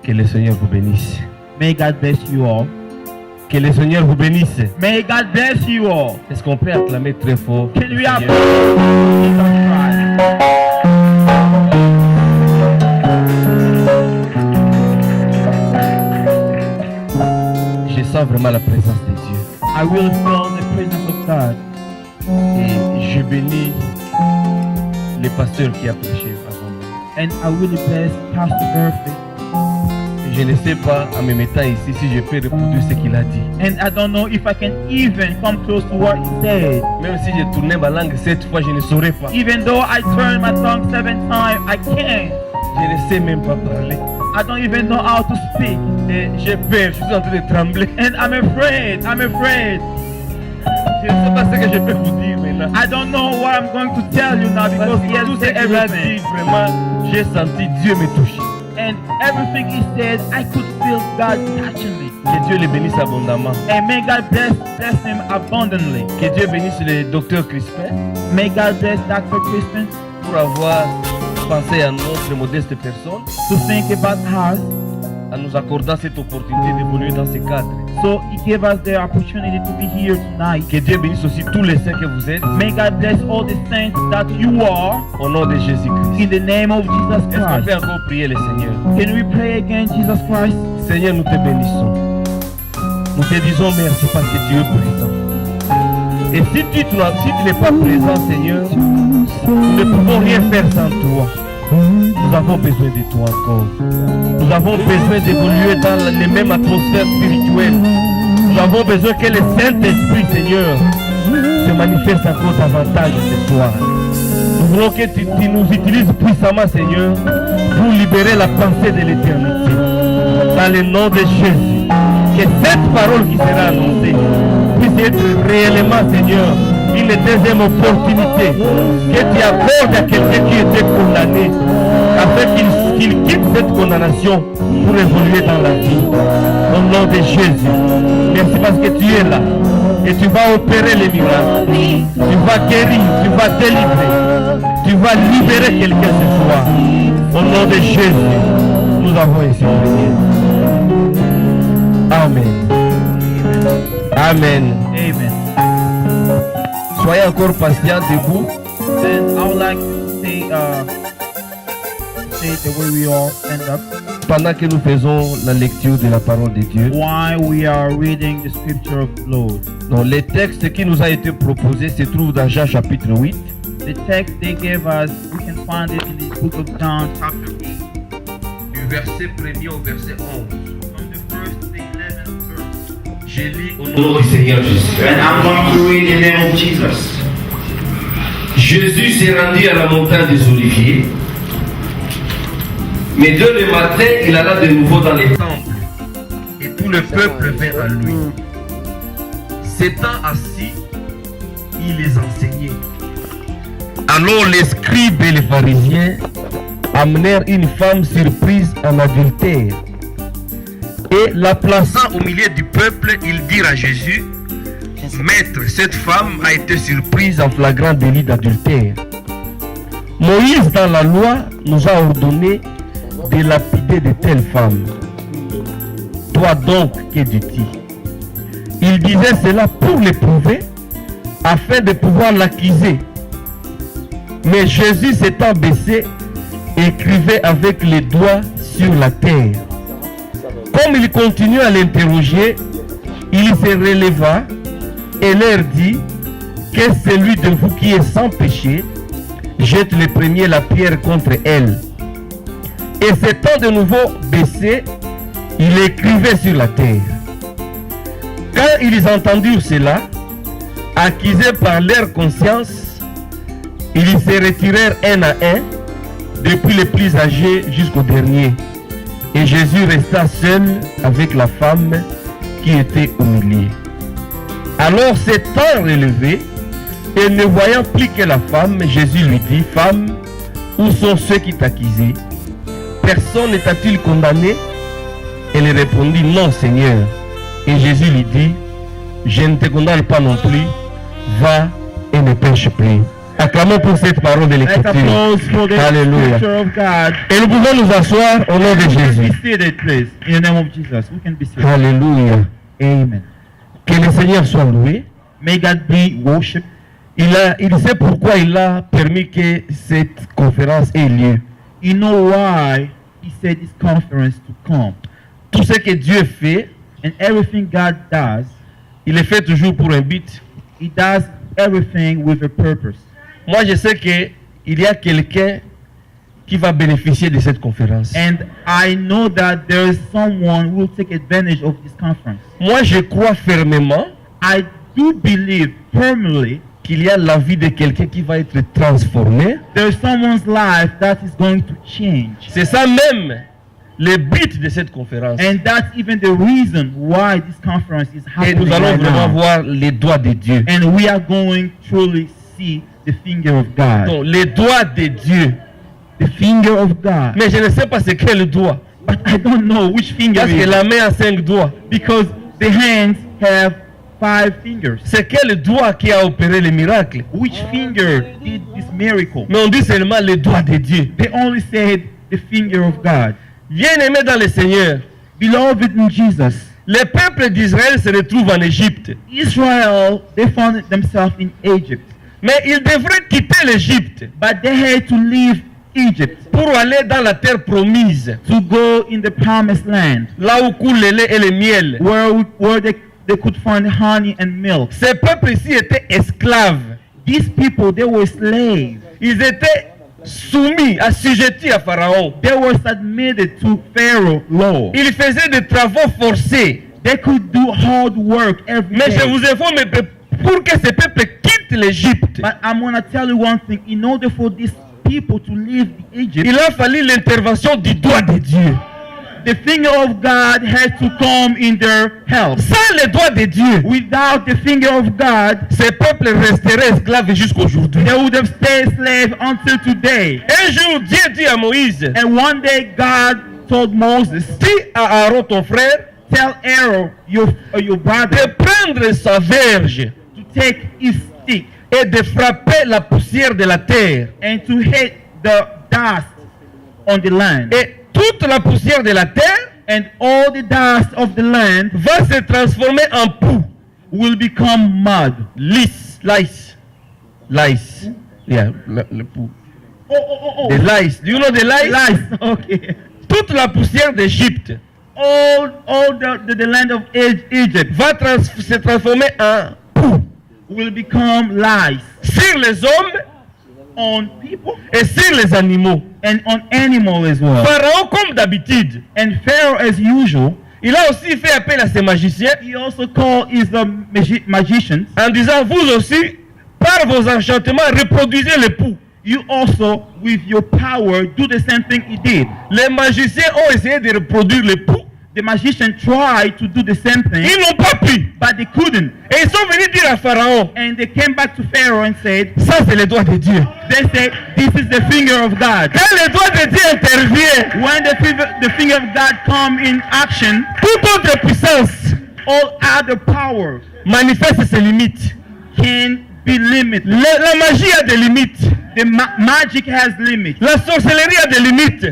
Que le Seigneur vous bénisse. May God bless you all. Que le Seigneur vous bénisse. May God bless you all. Est-ce qu'on peut acclamer très fort? Can we have Seigneur? Jesus Christ? Je sens vraiment la présence de Dieu. I will feel the presence of God. Et je bénis le pasteur qui a prêché avant moi. And I will bless Pastor Murphy. Je ne sais pas, en me mettant ici, si je peux reproduire ce qu'il a dit. And I don't know if I can even come close to what he said. Même si j'ai tourné ma langue 7 fois, je ne saurais pas. Even though I turned my tongue 7 times, I can't. Je ne sais même pas parler. I don't even know how to speak. Et j'ai peur, je suis en train de trembler. And I'm afraid. Je ne sais pas ce que je peux vous dire maintenant. I don't know what I'm going to tell you now because he has Tout ce said qu'il a dit, everything. vraiment, j'ai senti Dieu me toucher. And everything he said, I could feel God touching me. Que Dieu le bénisse abondamment. And may God bless him abundantly. Que Dieu bénisse le docteur Crispin May God bless Dr. Crispin pour avoir pensé à notre modeste personne, to think about us. en nous accordant cette opportunité d'évoluer dans ce cadre. So he gave us the opportunity to be here tonight. Que Dieu bénisse aussi tous les saints que vous êtes, May God bless all the saints that you are au nom de Jésus-Christ. in the name of Jesus Est-ce qu'on Christ. peut encore prier le Seigneur? Can we pray again, Jesus Christ? Seigneur, nous te bénissons. Nous te disons merci parce que tu es présent. Et si tu n'es pas présent, Seigneur, nous ne pouvons rien faire sans toi. Nous avons besoin de toi encore. Nous avons besoin d'évoluer dans les mêmes atmosphères spirituelles. Nous avons besoin que le Saint-Esprit, Seigneur, se manifeste encore davantage ce soir. Nous voulons que tu nous utilises puissamment, Seigneur, pour libérer la pensée de l'éternité. Dans le nom de Jésus, que cette parole qui sera annoncée puisse être réellement, Seigneur, une deuxième opportunité que tu accordes à quelqu'un qui était condamné, afin qu'il quitte cette condamnation pour évoluer dans la vie. Au nom de Jésus, merci parce que tu es là et tu vas opérer les miracles, tu vas guérir, tu vas délivrer, tu vas libérer quelqu'un ce soir. Au nom de Jésus, nous avons ainsi prié. Amen. Amen. Amen. Soyez encore patients debout. Then I would like to say the way we all stand up Pendant que nous faisons la lecture de la parole de Dieu. while we are reading the scripture of the Lord. Donc, le texte qui nous a été proposé se trouve dans Jean chapitre 8. The text they gave us, we can find it in the book of John, chapter 8, Du verset 1er au verset 11. from the first to the 11th verse. Je lis au nom du Seigneur Jésus. And I'm going to read in the name of Jesus. Jésus s'est rendu à la montagne des Oliviers. Mais dès le matin, il alla de nouveau dans les temples. Et tout le peuple vint à lui. S'étant assis, il les enseignait. Alors les scribes et les pharisiens amenèrent une femme surprise en adultère. Et la plaçant au milieu du peuple, ils dirent à Jésus: Maître, cette femme a été surprise en flagrant délit d'adultère. Moïse, dans la loi, nous a ordonné de lapider de telles femmes. Toi donc, que dis-tu? Il disait cela pour l'éprouver, afin de pouvoir l'accuser. Mais Jésus s'étant baissé, écrivait avec les doigts sur la terre. Comme il continuait à l'interroger, il se releva et leur dit: que celui de vous qui est sans péché jette le premier la pierre contre elle. Et s'étant de nouveau baissé, il écrivait sur la terre. Quand ils entendirent cela, accusés par leur conscience, ils se retirèrent un à un, depuis les plus âgés jusqu'au dernier. Et Jésus resta seul avec la femme qui était au milieu. Alors s'étant relevé, et ne voyant plus que la femme, Jésus lui dit: Femme, où sont ceux qui t'accusaient? Personne ne t'a-t-il condamné? Elle répondit: Non, Seigneur. Et Jésus lui dit: Je ne te condamne pas non plus, va et ne pêche plus. Acclamons pour cette parole de Let's l'Écriture. applause for the Alléluia. scripture of God. Et nous pouvons nous asseoir au nom de We can Jésus. be seated, please. In the name of Jesus, we can be seated. Alléluia. Amen. Que le Seigneur soit loué. May God be worshipped. Il sait pourquoi il a permis que cette conférence ait lieu. You know why He said this conference to come. Tout ce que Dieu fait, And everything God does, il le fait toujours pour un but. He does everything with a purpose. Moi, je sais qu'il y a quelqu'un qui va bénéficier de cette conférence. And I know that there is someone who will take advantage of this conference. Moi, je crois fermement I do believe firmly qu'il y a la vie de quelqu'un qui va être transformé. there is someone's life that is going to change. C'est ça même le but de cette conférence. And that's even the reason why this conference is Et happening nous allons right vraiment now. voir les doigts de Dieu. And we are going to truly see the finger of God. Donc, les doigts de Dieu. The finger of God. Mais je ne sais pas c'est quel doigt. But I don't know which finger Parce it que is. la main a 5 doigts. Because the hands have 5 fingers. C'est quel doigt qui a opéré le miracle? Which finger did this miracle? Mais on dit seulement les doigts de Dieu. They only said the finger of God. Bien-aimés dans le Seigneur, Beloved in Jesus, le peuple d'Israël se retrouve en Égypte. Israel, they found themselves in Egypt. Mais ils devraient quitter l'Égypte But they had to leave Egypt pour aller dans la terre promise, to go in the promised land là où coule le lait et le miel. where they could find honey and milk. Ces peuples ici étaient esclaves. These people, they were slaves. Ils étaient soumis, assujettis à Pharaon. They were submitted to Pharaoh law. Ils faisaient des travaux forcés. They could do hard work every Mais je day. vous informe, pour que ces peuples quittent l'Égypte, But I'm going to tell you one thing. In order for these people to leave Egypt, il a fallu l'intervention du doigt de Dieu. the finger of God had to come in their help. Sans le doigt de Dieu, Without the finger of God, ces peuples resteraient esclaves jusqu'aujourd'hui. they would have stayed slaves until today. Un jour, Dieu dit à Moïse, And one day God told Moses, dis à Aaron ton frère tell Aaron, your de brother, prendre sa verge to take his stick et de frapper la poussière de la terre. and to hit the dust on the land. Et toute la poussière de la terre And all the dust of the land va se transformer en poux. will become mud. Lisse, lice. Yeah, le poux. Oh. The lice. Do you know the lice? Lice. Okay. Toute la poussière d'Égypte All the land of Egypt va se transformer en poux will become lice sur les hommes on people et sur les animaux. and on animals as well. Pharaon, comme d'habitude, And Pharaoh, as usual, il a aussi fait appel à ses magiciens he also called his magicians. en disant, vous aussi, par vos enchantements, reproduisez le poux. You also, with your power, do the same thing he did. Les magiciens ont essayé de reproduire le poux. The magician tried to do the same thing, Ils n'ont pas pu. but they couldn't. Et ils sont venus dire à Pharaon, And they came back to Pharaoh and said, ça c'est le doigt de Dieu. they said, this is the finger of God. Quand le doigt de Dieu intervient, When the finger of God come in action, toute autre puissance all other power manifeste ses limites. can be limited. La magie a des limites. The magic has limits. La sorcellerie a des limites.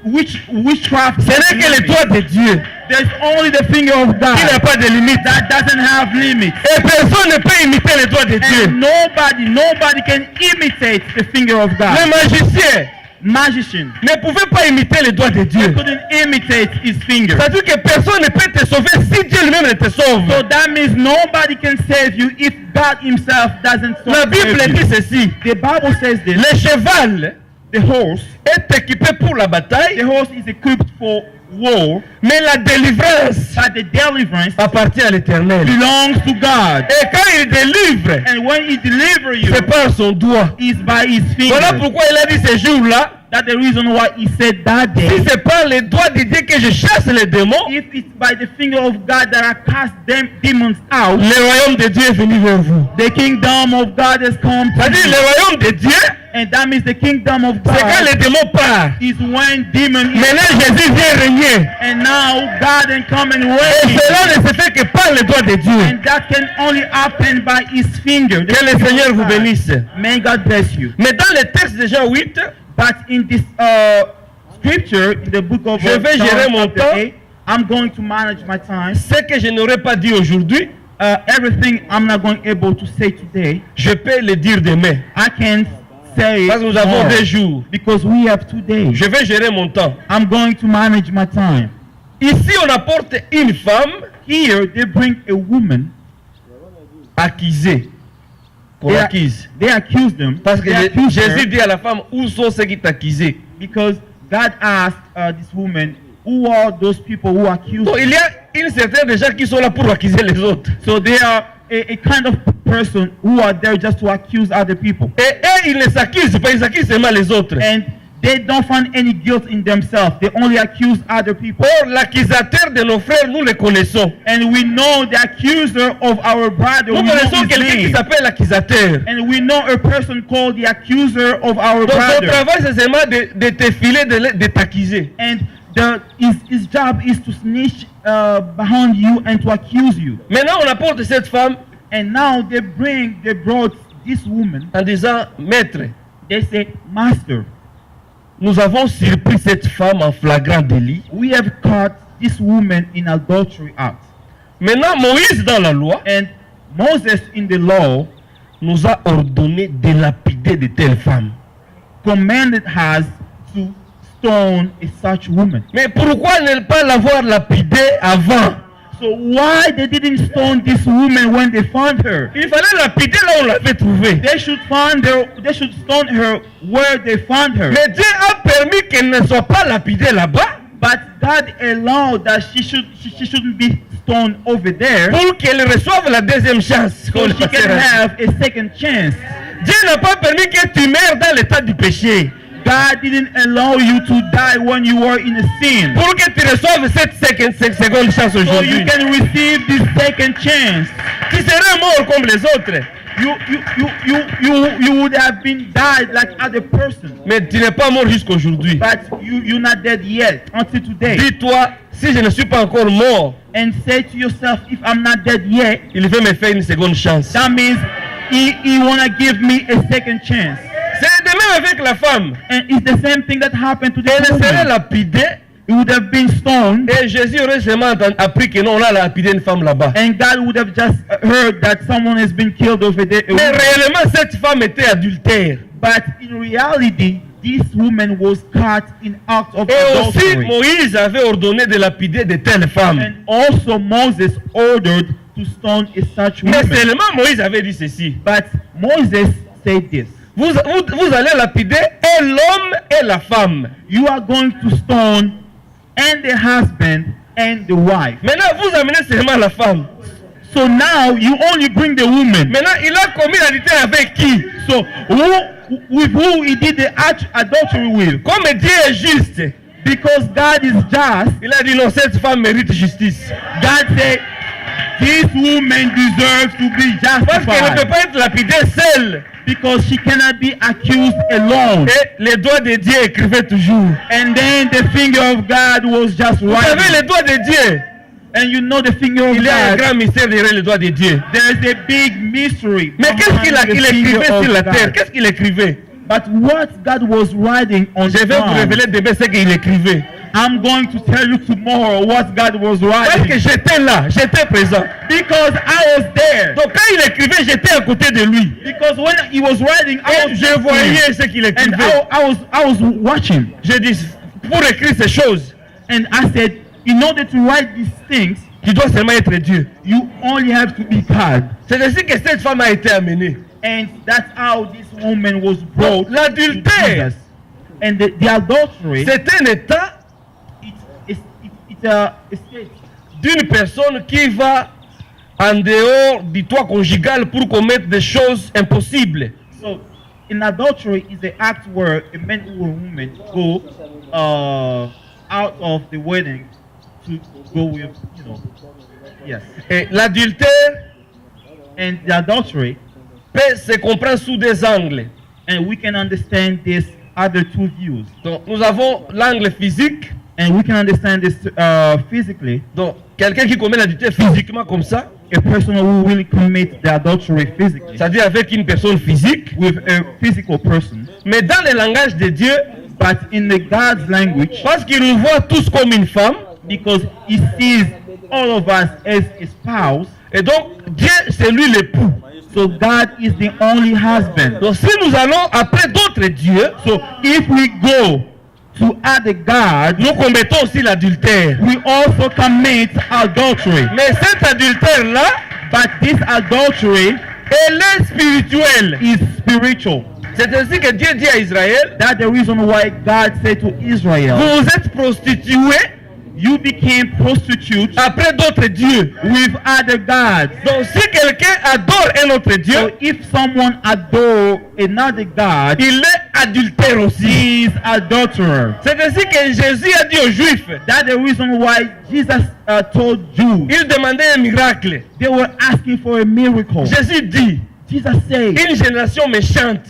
Witchcraft Ce has n'est que le limits. doigt de Dieu There's only the finger of qui n'a God pas de limites. that doesn't have limits. Et personne ne peut imiter le doigt de Dieu. And nobody can imitate the finger of Le God. magicien Magician ne pouvait pas imiter le doigt de Dieu. couldn't imitate his finger. C'est-à-dire que personne ne peut te sauver si Dieu lui-même ne te sauve. So that means nobody can save you if God himself doesn't La Bible save dit you. ceci. The Bible says this. Le cheval The horse est équipé pour la The bataille, horse is equipped for war, mais la délivrance but the deliverance appartient à l'Éternel. belongs to God. Et quand il délivre, And when he delivers you, c'est par son doigt. it's by his Voilà finger. pourquoi il a dit ce jour-là, That's the reason why he said that si day, c'est par les doigts de Dieu que je chasse les démons, if it's by the finger of God that I cast them demons out, le royaume de Dieu est venu vers vous. the kingdom of God has come to C'est-à-dire you. le royaume de Dieu And that means the kingdom of C'est quand God le démon part. is when demon is. Maintenant Jésus vient régner. And now God can come and Et reign. cela ne se fait que par le doigt de Dieu. And that can only happen by his finger. Que le Seigneur vous bénisse. May God bless you. Mais dans le texte de Jean 8, But in this scripture, in the book of Je vais John gérer mon chapter temps. 8, I'm going to manage my time. ce que je n'aurais pas dit aujourd'hui, Everything I'm not going able to say today, je peux le dire demain. I can say Parce que nous avons tomorrow, 2 jours. because we have 2 days. Je vais gérer mon temps. I'm going to manage my time. Ici, on apporte une femme Here, they bring a woman. accusée. Qu'on They, accuse. they accuse them. Parce que They accuse her Jésus dit à la femme, où sont ceux qui t'accusaient? because God asked this woman, who are those people who accuse Donc, her? il y a une certaine de gens qui sont là pour accuser les autres. So they are a kind of person who are there just to accuse other people. Et eux, ils ne s'accusent pas, ils accusent seulement les autres. And they don't find any guilt in themselves. They only accuse other people. Or, l'accusateur de nos frères, nous le connaissons. And we know the accuser of our brother. Nous We know connaissons his quelqu'un qui name. s'appelle l'accusateur. And we know a person called the accuser of our Donc, son brother. travail, c'est seulement de te filer, de t'accuser. And his job is to snitch behind you and to accuse you. Maintenant, on apporte cette femme And now they brought this woman. en disant, maître, They say, Master, nous avons surpris cette femme en flagrant délit. we have caught this woman in adultery act. Maintenant, Moïse, dans la loi, And Moses in the law nous a ordonné de lapider de telles femmes. commanded us to stone a such woman. Mais pourquoi ne pas l'avoir lapidée avant? So why they didn't stone this woman when they found her? Il fallait lapider là où on l'avait trouvée. They should stone her where they found her. Mais Dieu a permis qu'elle ne soit pas lapidée là-bas But God allowed that she shouldn't be stoned over there, pour qu'elle reçoive la deuxième chance. so she can have a second chance. Dieu n'a pas permis que tu meurs dans l'état du péché God didn't allow you to die when you were in a sin, pour que tu reçoives cette seconde chance so you aujourd'hui. can receive this second chance. Tu serais mort comme les autres, You would have been died like other person, mais tu n'es pas mort jusqu'aujourd'hui. but you're not dead yet until today. Dis-toi, si je ne suis pas encore mort, And say to yourself, if I'm not dead yet, il veut me faire une seconde chance. that means he wanna give me a second chance. C'est de même avec la femme. And it's the same thing that happened to Elle this serait woman. lapidée It would have been stoned, et Jésus aurait seulement appris que non, on a lapidé une femme là-bas. and God would have just heard that someone has been killed over there. Mais réellement, cette femme était adultère. But in reality, this woman was caught in act of Et aussi, adultery. Moïse avait ordonné de lapider de telles femmes. And also Moses ordered to stone a such Mais woman. seulement Moïse avait dit ceci. But Moses said this: Vous allez lapider et l'homme et la femme. you are going to stone and the husband and the wife. Maintenant, vous amenez seulement la femme. So now you only bring the woman. Maintenant, il a commis l'adultère avec qui? So with who he did the adultery with? Comme Dieu est juste, Because God is just, il a dit non, cette femme mérite justice. God said, this woman deserves to be Parce qu'elle ne peut justified. pas être lapidée seule. Because she cannot be accused alone. Et les doigts de Dieu écrivaient toujours. And then the finger of God was just Vous savez, writing. les doigts de Dieu, And you know the finger of il y a un God. grand mystère derrière les doigts de Dieu. There's a big mystery. Mais qu'est-ce qu'il behind the écrivait finger sur of la terre? God. Qu'est-ce qu'il écrivait? But what God was writing on Je the vais vous ground, révéler demain ce qu'il écrivait. I'm going to tell you tomorrow what God was Parce que writing. j'étais là, j'étais présent. Because I was there. Donc quand il écrivait, j'étais à côté de lui. Because when he was writing, I Et was je listening. voyais ce qu'il And écrivait. I was watching. Je dis, pour écrire ces choses, And I said, in order to write these things, tu dois seulement être Dieu. you only have to be God. C'est ainsi que cette femme a été amenée. And that's how this woman was brought to L'adultère, Jesus. And the adultery, c'est un état it's a state d'une personne qui va en dehors du toit conjugal pour commettre des choses impossibles. So, in adultery is the act where a man or a woman go out of the wedding to go with, yes. Et l'adultère And the adultery peut se comprendre sous des angles. And we can understand this other two views. Donc, nous avons l'angle physique. And we can understand this physically. Donc, quelqu'un qui commet l'adultère physiquement comme ça, A person who will commit the adultery physically, c'est-à-dire avec une personne physique. with a physical person. Mais dans le langage de Dieu, But in the God's language, parce qu'il nous voit tous comme une femme, because he sees all of us as a spouse, et donc Dieu c'est lui l'époux. so God is the only husband. Donc si nous allons après d'autres dieux, So if we go to other gods, nous commettons aussi l'adultère. we also commit adultery. Mais cet adultère-là, But this adultery elle est spirituelle. is spiritual. C'est ainsi que Dieu dit à Israël, That's the reason why God said to Israel, vous êtes prostitués you became prostitutes après d'autres dieux. with other gods. Donc si quelqu'un adore un autre So dieu, if someone adore another god, il est adultère aussi. he is adulterer. C'est ainsi que Jésus a dit aux Juifs, That's the reason why Jesus told Jews, il demandait un miracle. they were asking for a miracle. Jésus dit, Jesus said, une génération méchante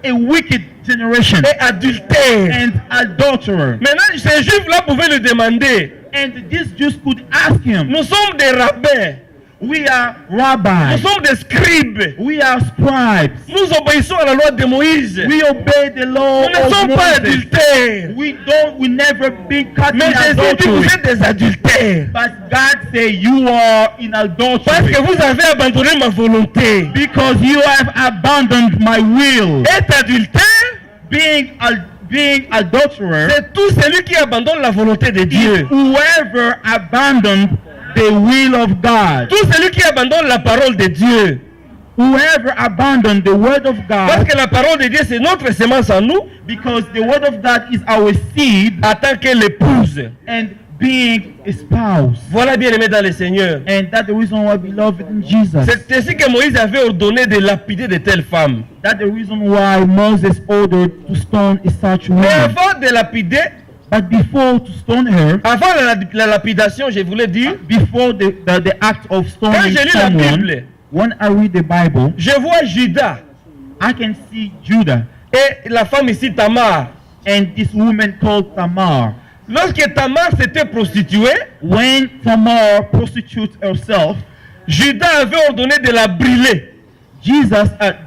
a wicked generation et adultère. and adulterer. Maintenant, ces Juifs-là pouvaient le demander. And these Jews could ask him, Nous sommes des rabbins, we are nous rabbis, sommes des scribes, we are scribes, nous obéissons à la loi de Moïse. we obey the law Nous ne of sommes pas Moses. adultères. We never been caught in Mais Jésus dit, vous adultery. êtes des adultères. But God say you are in Parce adultery que vous avez abandonné ma volonté. because you have abandoned my will. Être adultère, Being adulterer c'est tout celui qui abandonne la volonté de is Dieu. whoever abandoned the will of God. Tout celui qui abandonne la parole de Dieu. Whoever abandoned the word of Parce God, que la parole de Dieu, c'est notre semence en nous, because the word of God is our seed en tant que l'épouse. and being a spouse. Voilà, bien aimé dans le Seigneur. And that's the reason why we love it in Jesus. C'est ainsi que Moïse avait ordonné de lapider de telles femmes. That's the reason why Moses ordered to stone such Mais woman. avant de lapider, But before to stone her, avant la lapidation, je voulais dire, before the act of quand stoning je lis la someone, Bible, when I read the Bible, je vois Judas I can see Judah et la femme ici Tamar. and this woman called Tamar. Lorsque Tamar s'était prostituée, When Tamar prostitutes herself, Judas avait ordonné de la brûler.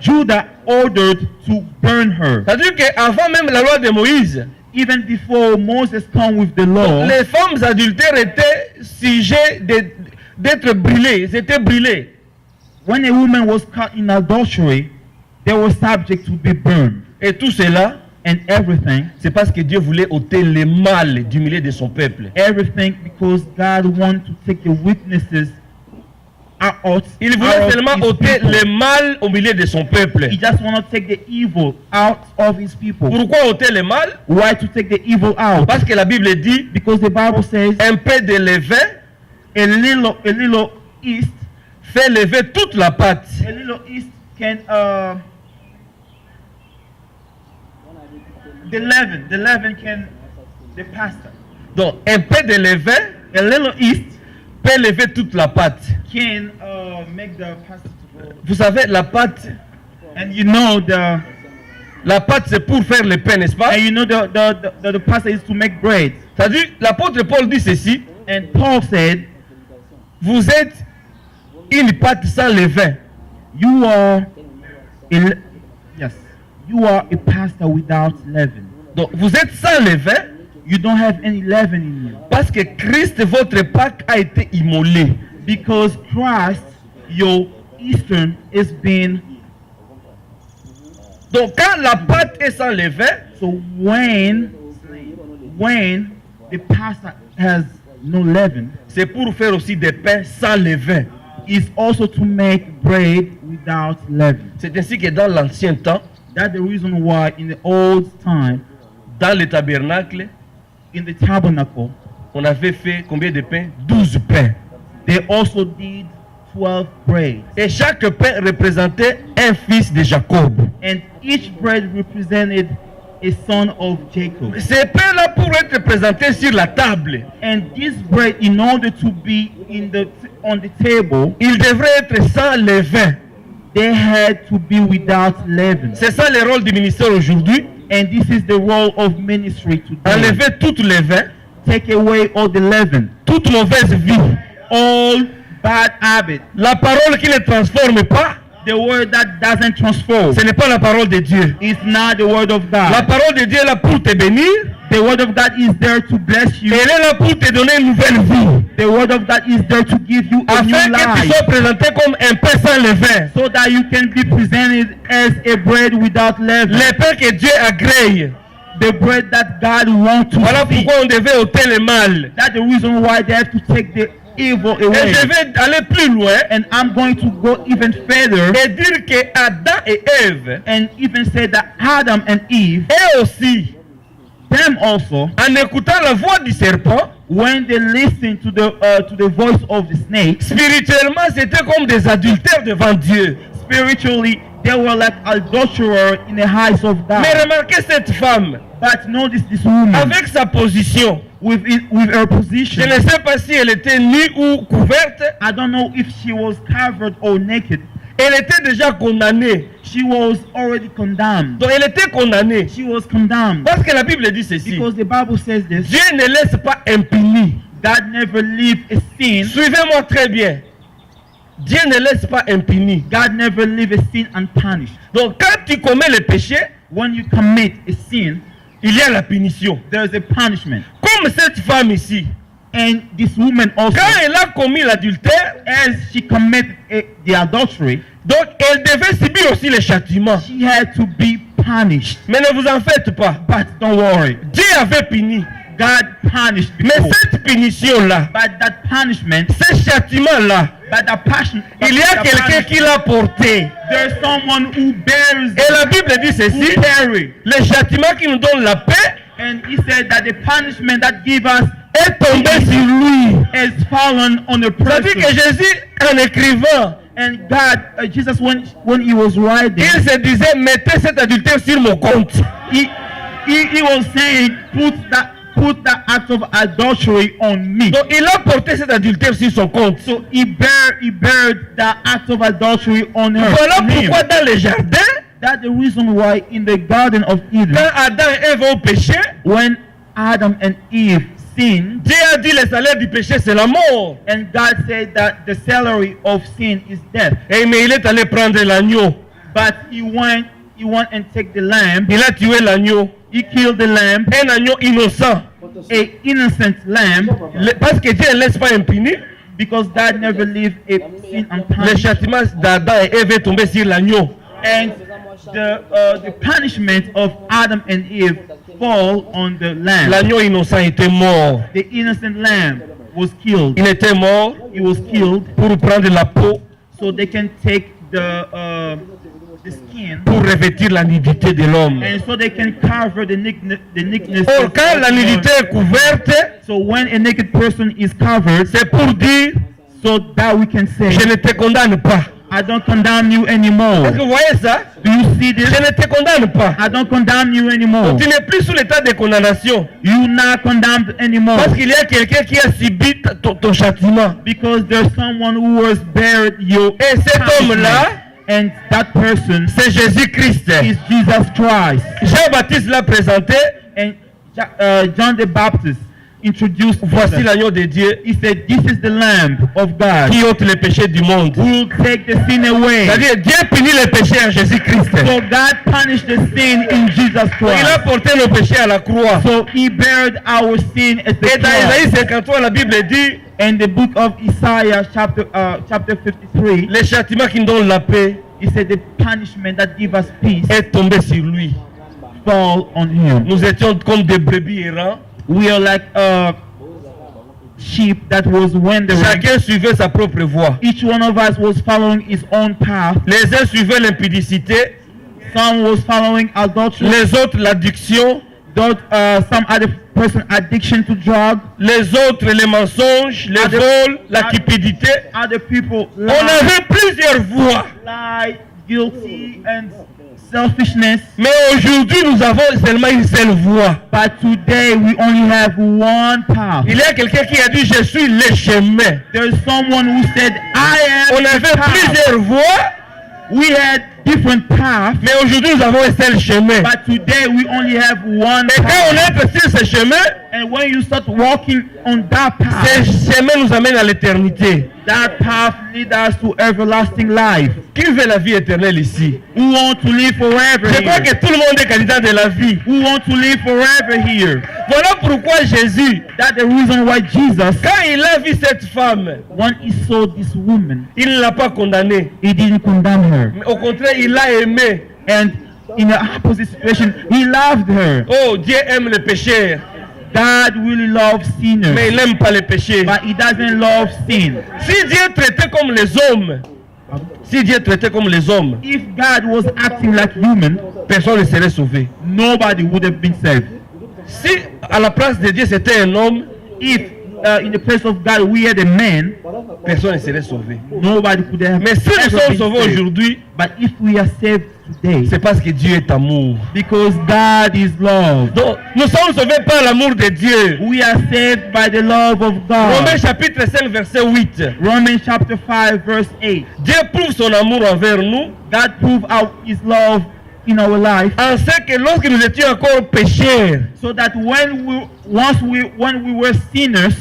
Judah ordered to burn her. C'est-à-dire qu'avant même la loi de Moïse, Even before Moses came with the law, les femmes adultères étaient sujets d'être brûlées. Elles étaient brûlées. when a woman was caught in adultery, they were subject to be burned. Et tout cela, And everything, c'est parce que Dieu voulait ôter les mal du milieu de son peuple. everything because God wanted to take the weaknesses out. Il voulait out seulement of his ôter people. le mal au milieu de son peuple. He just want to take the evil out of his people. Pourquoi ôter le mal? Why to take the evil out? Parce que la Bible dit, Because the Bible says un peu de levain a little yeast, fait lever toute la pâte. a little yeast can the leaven can the pasta. Donc, un peu de levain A little yeast peut lever toute la pâte. can make the pasta to go. Vous savez, la pâte, And you know la pâte c'est pour faire le pain, n'est-ce pas? and you know the pasta is to make bread. C'est-à-dire, l'apôtre Paul dit ceci, And Paul said, vous êtes une pâte sans levain. you are you are a pasta without leaven. Donc, vous êtes sans levain You don't have any leaven in you parce que Christ, votre Pâque, a été immolé. because Christ, your Eastern, is being. Donc, quand la pâte est sans levain, So when the pasta has no leaven, c'est pour faire aussi des pains sans levain. is also to make bread without leaven. C'est ainsi que dans l'ancien temps, That's the reason why in the old time, dans le tabernacle, in the tabernacle, on avait fait combien de pains? 12 pains. they also did 12 bread. Et chaque pain représentait un fils de Jacob. And each bread represented a son of Jacob. Ces pains-là pour être présentés sur la table, And this bread, in order to be on the table, il devrait être sans levain. they had to be without leaven. C'est ça le rôle du ministère aujourd'hui. And this is the role of ministry today. Enlever toutes les levain, Take away all the leaven, toute mauvaise vie. all bad habits. La parole qui ne transforme pas, The word that doesn't transform ce n'est pas la parole de Dieu. is not the word of La God. parole de Dieu est là pour te bénir. The word of God is there to bless you. Elle est là pour te donner une nouvelle vie. The word of God is there to give you a new Afin que tu life, sois présenté comme un pain sans levain. so that you can be presented as a bread without leaven. Le pain que Dieu agrée. The bread that God wants to Voilà see. pourquoi on devait ôter le mal. That's the reason why they have to take the evil Et away. je vais aller plus loin And I'm going to go even further et dire que Adam et Ève, and even say that Adam and Eve, eux aussi, them also, en écoutant la voix du serpent, when they listened to the voice of the snake, spirituellement, c'était comme des adultères devant Dieu. spiritually they were like adulterers in the eyes of God. Mais remarquez cette femme, But notice this woman avec sa position. with her Je position. ne sais pas si elle était nue ou couverte. I don't know if she was covered or naked. Elle était déjà condamnée. She was already condemned. Donc elle était condamnée. She was condemned Parce que la Bible dit ceci. because the Bible says this. Dieu ne laisse pas impuni. God never leave a sin. Suivez-moi très bien. Dieu ne laisse pas impuni. God never leave a sin unpunished. Donc quand tu commets le péché, When you commit a sin, il y a la punition. there's a punishment. Comme cette femme ici. And this woman also, Quand elle a commis l'adultère, as she committed the adultery, donc elle devait subir aussi le châtiment. she had to be punished. Mais ne vous en faites pas. But don't worry, Dieu avait puni. God punished Mais before. cette punition-là, But that punishment, ce châtiment-là, but that passion, il y a quelqu'un qui l'a porté. there's someone who bears Et la Bible dit ceci, who carry. le châtiment qui nous donne la paix And he said that the punishment that give us est tombé sur lui. has fallen on the C'est-à-dire que person. Jésus, en écrivant, And God, Jesus, when he was writing, il se disait, mettez cet adultère sur mon compte. he was saying, put that act of adultery on me. Donc il a porté cet adultère sur son compte. So he bared that act of adultery on her. Voilà on him. pourquoi dans le jardin, That's the reason why in the Garden of Eden, quand Adam et Ève ont péché, when Adam and Eve sinned, Dieu a dit le salaire du péché c'est la mort. and God said that the salary of sin is death. Et mais il est allé prendre l'agneau. But he went and take the lamb. Il a tué l'agneau. He killed the lamb, Un agneau innocent. a innocent lamb, Parce que Dieu ne laisse pas impuni. because God never leave a sin Le unpunished. châtiment d'Adam et Ève est tombé sur l'agneau. And the punishment of Adam and Eve fall on the lamb. L'agneau innocent était mort. The innocent lamb was killed. Il était mort He was killed pour prendre la peau, so they can take the skin, pour revêtir la nudité de l'homme. and so they can cover the nakedness. Or of quand la man. nudité est couverte, So when a naked person is covered, c'est pour dire, so that we can say, je ne te condamne pas. I don't condemn you anymore. Est-ce que vous voyez ça? Do you see this? Je ne te condamne pas. I don't condemn you anymore. Tu n'es plus sous l'état de condamnation. You're not condemned anymore. Parce qu'il y a quelqu'un qui a subi ton châtiment. Because there's someone who was buried your Et cet homme-là, and that person c'est Jésus-Christ. is Jesus Christ. Jean-Baptiste l'a présenté. And John the Baptist introduced Voici Jesus. l'agneau de Dieu He said, this is the Lamb of God qui ôte les péchés du monde. who will take the sin away. C'est-à-dire, Dieu punit les péchés en Jésus-Christ. So God punished the sin in Jesus Il a Christ. porté nos péchés à la croix. So he bared our sin at the Et dans cross. Isaïe 53, la Bible dit, In the book of Isaiah, chapter 53, le châtiment qui nous donne la paix he said the punishment that gives us peace est tombé sur lui. fall on him. Nous étions comme des brebis errants. We are like sheep that was wandering. Chacun suivait sa propre voie. Each one of us was following his own path. Les uns suivaient l'impudicité, Some was following adultery. les autres l'addiction, Some other person addiction to drug. les autres les mensonges, les vols, la cupidité. Other people On avait plusieurs voies. lie, guilty, and selfishness. Mais aujourd'hui, nous avons seulement une seule voie. But today we only have one path. Il y a quelqu'un qui a dit, je suis le chemin. There's someone who said, I am On the avait path. plusieurs voies, We had different paths, mais aujourd'hui nous avons un seul chemin. but today we only have one Et quand on path. est sur ce chemin, And when you start walking on that path, ce chemin nous amène à l'éternité. that path leads us to everlasting life. Qui veut la vie éternelle ici? Who want to live forever Je crois here? que tout le monde est candidat de la vie. Who want to live forever here? Voilà pourquoi Jésus, That's the reason why Jesus, quand il a vu cette femme, when he saw this woman, il ne l'a pas condamnée. he didn't condemn her. Mais au contraire, il l'a aimée. And in an opposite situation, he loved her. Oh, Dieu aime les pécheurs, God really loves sinners, mais il n'aime pas les péchés. but he doesn't love sin. Si Dieu traitait comme les hommes, si Dieu traitait comme les hommes, If God was acting like human, personne ne serait sauvé. nobody would have been saved. Si à la place de Dieu c'était un homme, If in the place of God we had a man, personne ne serait sauvé. nobody could have Mais si nous ever sommes been sauvés saved. aujourd'hui, But if we are saved today, c'est parce que Dieu est amour. because God is love. Donc, nous sommes sauvés par l'amour de Dieu. We are saved by the love of Romains God. chapitre 5 verset 8. Romans chapter 5 verse 8. Dieu prouve son amour envers nous God proved out his love in our life, en ce que lorsque nous étions encore pécheurs, so that when we were sinners,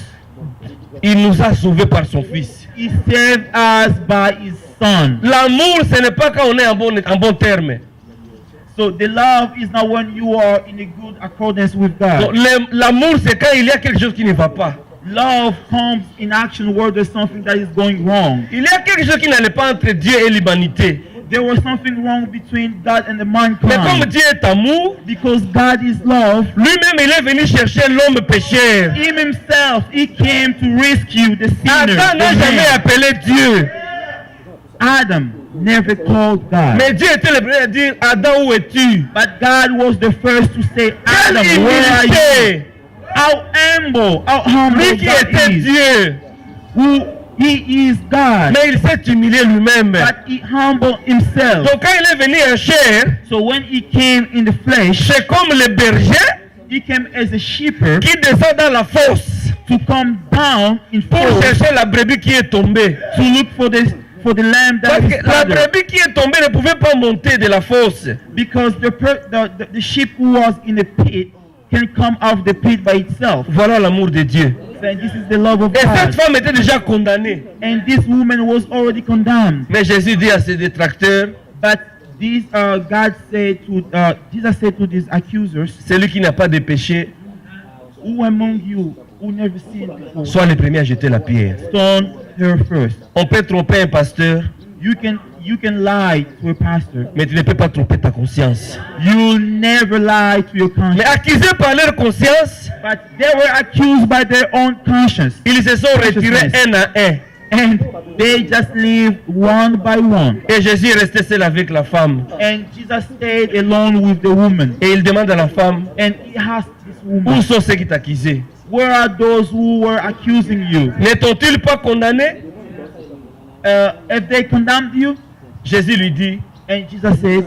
il nous a sauvés par son Fils. he saved us by his son. L'amour, ce n'est pas quand on est en bon terme. So the love is not when you are in a good accordance with Donc, God. l'amour, c'est quand il y a quelque chose qui ne va pas. Love comes in action where there's something that is going wrong. Il y a quelque chose qui n'allait pas entre Dieu et l'humanité. There was something wrong between God and the Mais comme mankind. Dieu est amour, Because God is love, lui-même il est venu chercher l'homme pécheur. him himself, he came to rescue the sinner. Adam n'a the jamais man. appelé Dieu. Adam never called God. Mais Dieu était le premier à dire, Adam, où es-tu? But God was the first to say, Quelle Adam, where are you? humilité! How humble, how humble Lui qui God était is. Dieu, Who he is God. mais il s'est humilié lui-même. But he humbled himself. Donc quand il est venu en chair, So when he came in the flesh, c'est comme le berger he came as a shepherd qui descend dans la fosse to come down in pour force chercher la brebis qui est tombée. to look for the lamb that Parce is que la scattered. brebis qui est tombée ne pouvait pas monter de la fosse. Because the sheep who was in the pit can come out of the pit by itself. Voilà l'amour de Dieu. And this is the love of Et cette God. femme était déjà condamnée. And this woman was already condemned. Mais Jésus dit à ses détracteurs, But this Jesus said to these accusers, celui qui n'a pas de péché, who among you who never sinned before, soit le premier à jeter la pierre. stone her first. On peut tromper un pasteur, You can lie to a pastor. mais tu ne peux pas tromper ta conscience. You'll never lie to your Mais conscience. accusés par leur conscience, But they were accused by their own conscience. ils se sont retirés un à un. And they just live one by one. Et Jésus est resté seul avec la femme. And Jesus stayed alone with the woman. Et il demande à la femme, And he asked this où woman, sont ceux qui t'accusaient? where are those who were accusing you? Ne t'ont-ils pas condamné? Have they condemned you? Jésus lui dit, And Jesus said,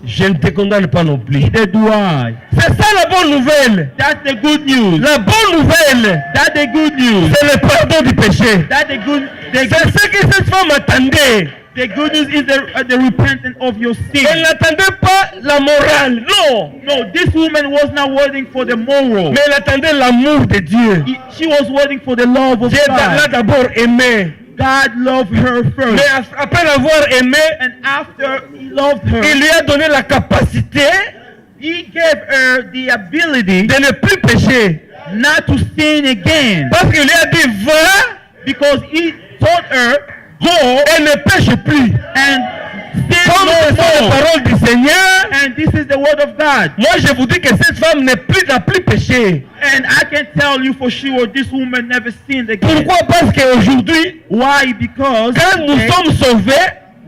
je ne te condamne pas non plus. neither do I. C'est ça la bonne nouvelle. That's the good news. La bonne nouvelle, That's the good news. c'est le pardon du péché. That's the good. C'est ce que cette femme attendait. The good news is the repentance of your Elle sin. n'attendait pas la morale, non. No, this woman was not waiting for the moral. Mais elle attendait l'amour de Dieu. She was waiting for the love of Dieu l'a God. d'abord aimé. God loved her Mais first. après l'avoir aimé, And after he loved il her, lui a donné la capacité he gave her the ability de ne plus pécher. not to sin again. Parce qu'il lui a dit, va Because he told her, go et ne pêche plus. and sin Comme ce no sont les more. paroles du Seigneur, And this is the word of God. moi je vous dis que cette femme n'a plus péché. And I can tell you for sure this woman never sinned again. Pourquoi? Parce qu'aujourd'hui, Why? Because quand nous sommes sauvés,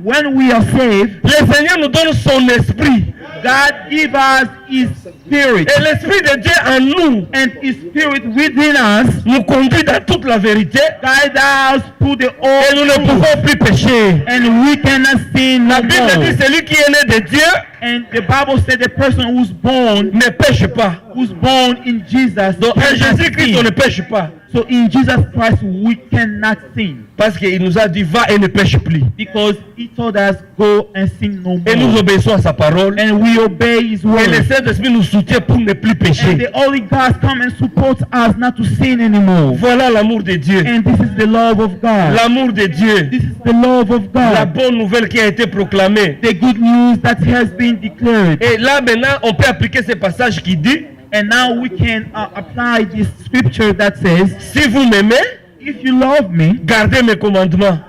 when we are saved, le Seigneur nous donne son esprit. God gives us His Spirit. Et l'esprit de Dieu en nous And His Spirit within us nous conduit dans toute la vérité. guides us to the Et nous ne old truth. pouvons plus pécher. And we cannot sin La no Bible more. dit celui qui est né de Dieu And the Bible said the person ne pêche pas. who's born in Jesus Donc en cannot Jésus-Christ, on sin. ne pêche pas. So in Jesus Christ we cannot sin. Parce qu'il nous a dit va et ne pêche plus. Because he told us go and sin no Et nous more. obéissons à sa parole. And we obey his Et le word. Saint-Esprit nous soutient pour ne plus And pécher. the Holy God come and support us not to sin anymore. Voilà l'amour de Dieu. And this is the love of God. L'amour de Dieu. This is the love of La God. bonne nouvelle qui a été proclamée. The good news that has been declared. Et là maintenant, on peut appliquer ce passage qui dit, And now we can apply this scripture that says, si vous m'aimez, if you love me, gardez mes commandements.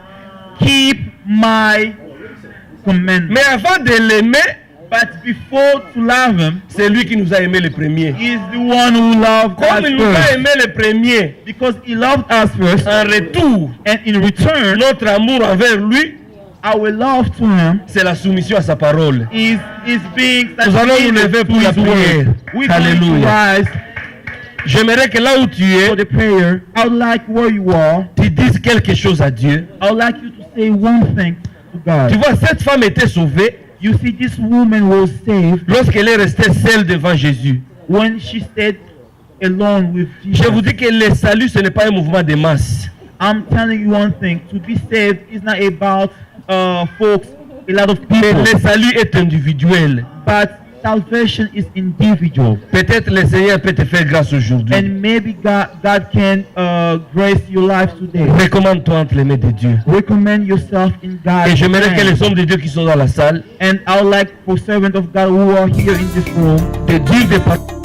keep my commandments. Mais avant de l'aimer, But before to love him, c'est lui qui nous a aimé le premier. he is the one who loved Comme us il nous a first. aimé le premier, Because he loved us first. en retour, And in return, notre amour envers lui, our love to him c'est la soumission à sa parole. is being Nous allons nous lever pour la prière. We're going to Alléluia. rise J'aimerais que là où tu es, for the prayer. I would like where you are, tu dises quelque chose à Dieu. I would like you to say one thing to God. Tu vois, cette femme était sauvée You see, this woman was saved lorsqu'elle est restée seule devant Jésus. when she stayed alone with Je vous Jesus. dis que le salut, ce n'est pas un mouvement de masse. I'm telling you one thing: to be saved is not about folks, a lot of Mais people, le salut est individuel. but salvation is individual. Peut-être le Seigneur peut te faire grâce aujourd'hui. And maybe God can grace your life today. Recommande-toi entre les mains de Dieu. Recommend yourself in God's Et j'aimerais que hands. les hommes de Dieu qui sont dans la salle And I would like for servants of God who are here in this room te dire des paroles